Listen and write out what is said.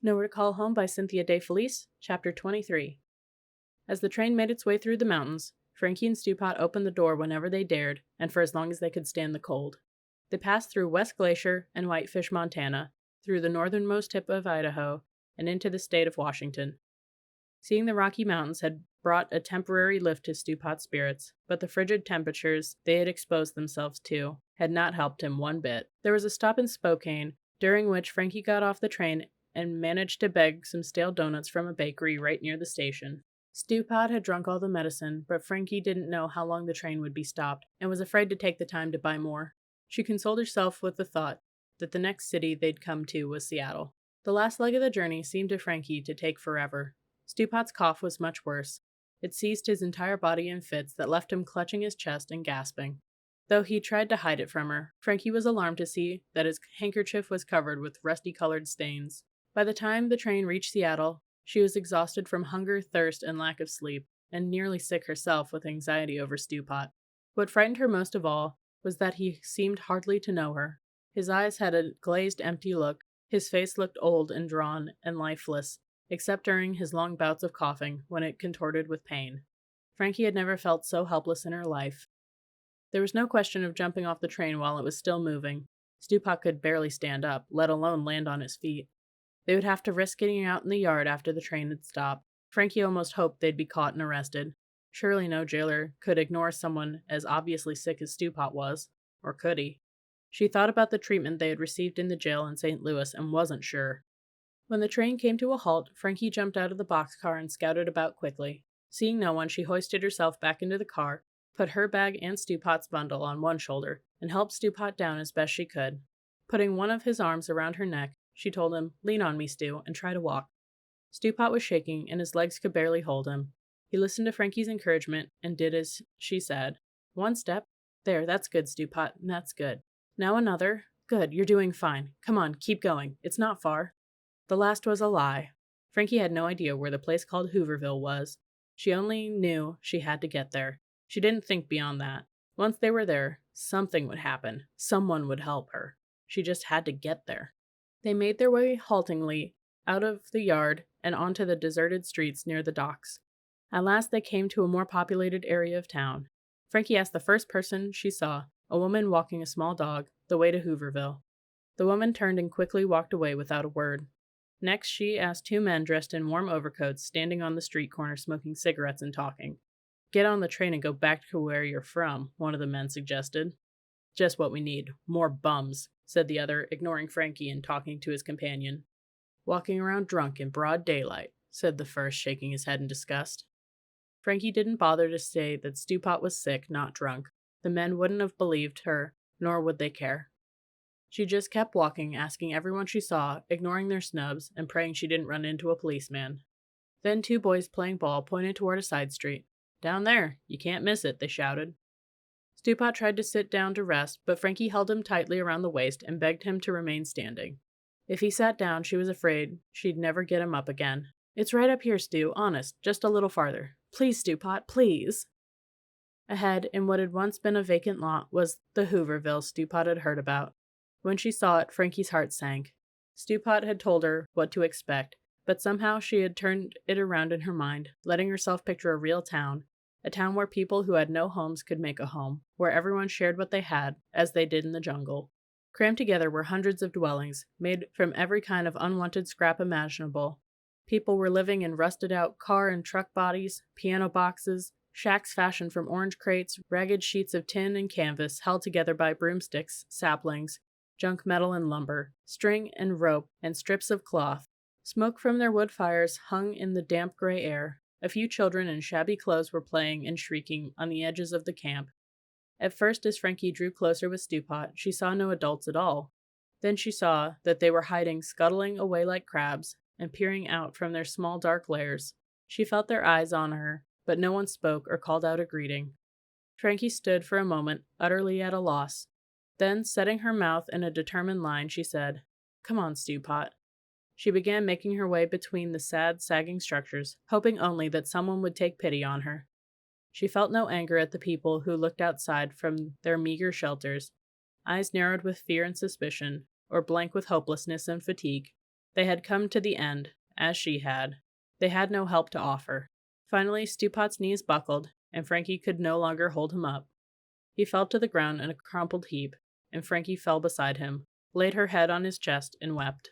Nowhere to Call Home by Cynthia DeFelice, Chapter 23. As the train made its way through the mountains, Frankie and Stewpot opened the door whenever they dared, and for as long as they could stand the cold. They passed through West Glacier and Whitefish, Montana, through the northernmost tip of Idaho, and into the state of Washington. Seeing the Rocky Mountains had brought a temporary lift to Stewpot's spirits, but the frigid temperatures they had exposed themselves to had not helped him one bit. There was a stop in Spokane, during which Frankie got off the train and managed to beg some stale donuts from a bakery right near the station. Stewpot had drunk all the medicine, but Frankie didn't know how long the train would be stopped, and was afraid to take the time to buy more. She consoled herself with the thought that the next city they'd come to was Seattle. The last leg of the journey seemed to Frankie to take forever. Stewpot's cough was much worse. It seized his entire body in fits that left him clutching his chest and gasping. Though he tried to hide it from her, Frankie was alarmed to see that his handkerchief was covered with rusty-colored stains. By the time the train reached Seattle, she was exhausted from hunger, thirst, and lack of sleep, and nearly sick herself with anxiety over Stewpot. What frightened her most of all was that he seemed hardly to know her. His eyes had a glazed, empty look, his face looked old and drawn and lifeless, except during his long bouts of coughing, when it contorted with pain. Frankie had never felt so helpless in her life. There was no question of jumping off the train while it was still moving. Stewpot could barely stand up, let alone land on his feet. They would have to risk getting out in the yard after the train had stopped. Frankie almost hoped they'd be caught and arrested. Surely no jailer could ignore someone as obviously sick as Stewpot was. Or could he? She thought about the treatment they had received in the jail in St. Louis and wasn't sure. When the train came to a halt, Frankie jumped out of the boxcar and scouted about quickly. Seeing no one, she hoisted herself back into the car, put her bag and Stewpot's bundle on one shoulder, and helped Stewpot down as best she could. Putting one of his arms around her neck, she told him, "Lean on me, Stew, and try to walk." Stewpot was shaking, and his legs could barely hold him. He listened to Frankie's encouragement and did as she said. "One step. There, that's good, Stewpot, that's good. Now another. Good, you're doing fine. Come on, keep going. It's not far." The last was a lie. Frankie had no idea where the place called Hooverville was. She only knew she had to get there. She didn't think beyond that. Once they were there, something would happen. Someone would help her. She just had to get there. They made their way haltingly out of the yard and onto the deserted streets near the docks. At last they came to a more populated area of town. Frankie asked the first person she saw, a woman walking a small dog, the way to Hooverville. The woman turned and quickly walked away without a word. Next, she asked two men dressed in warm overcoats standing on the street corner smoking cigarettes and talking. "Get on the train and go back to where you're from," one of the men suggested. "Just what we need. More bums," said the other, ignoring Frankie and talking to his companion. "Walking around drunk in broad daylight," said the first, shaking his head in disgust. Frankie didn't bother to say that Stewpot was sick, not drunk. The men wouldn't have believed her, nor would they care. She just kept walking, asking everyone she saw, ignoring their snubs, and praying she didn't run into a policeman. Then two boys playing ball pointed toward a side street. "Down there! You can't miss it," they shouted. Stewpot tried to sit down to rest, but Frankie held him tightly around the waist and begged him to remain standing. If he sat down, she was afraid she'd never get him up again. "It's right up here, Stew, honest, just a little farther. Please, Stewpot, please." Ahead, in what had once been a vacant lot, was the Hooverville Stewpot had heard about. When she saw it, Frankie's heart sank. Stewpot had told her what to expect, but somehow she had turned it around in her mind, letting herself picture a real town, a town where people who had no homes could make a home, where everyone shared what they had, as they did in the jungle. Crammed together were hundreds of dwellings, made from every kind of unwanted scrap imaginable. People were living in rusted-out car and truck bodies, piano boxes, shacks fashioned from orange crates, ragged sheets of tin and canvas held together by broomsticks, saplings, junk metal and lumber, string and rope, and strips of cloth. Smoke from their wood fires hung in the damp gray air. A few children in shabby clothes were playing and shrieking on the edges of the camp. At first, as Frankie drew closer with Stewpot, she saw no adults at all. Then she saw that they were hiding, scuttling away like crabs, and peering out from their small dark lairs. She felt their eyes on her, but no one spoke or called out a greeting. Frankie stood for a moment, utterly at a loss. Then, setting her mouth in a determined line, she said, "Come on, Stewpot." She began making her way between the sad, sagging structures, hoping only that someone would take pity on her. She felt no anger at the people who looked outside from their meager shelters, eyes narrowed with fear and suspicion, or blank with hopelessness and fatigue. They had come to the end, as she had. They had no help to offer. Finally, Stewpot's knees buckled, and Frankie could no longer hold him up. He fell to the ground in a crumpled heap, and Frankie fell beside him, laid her head on his chest, and wept.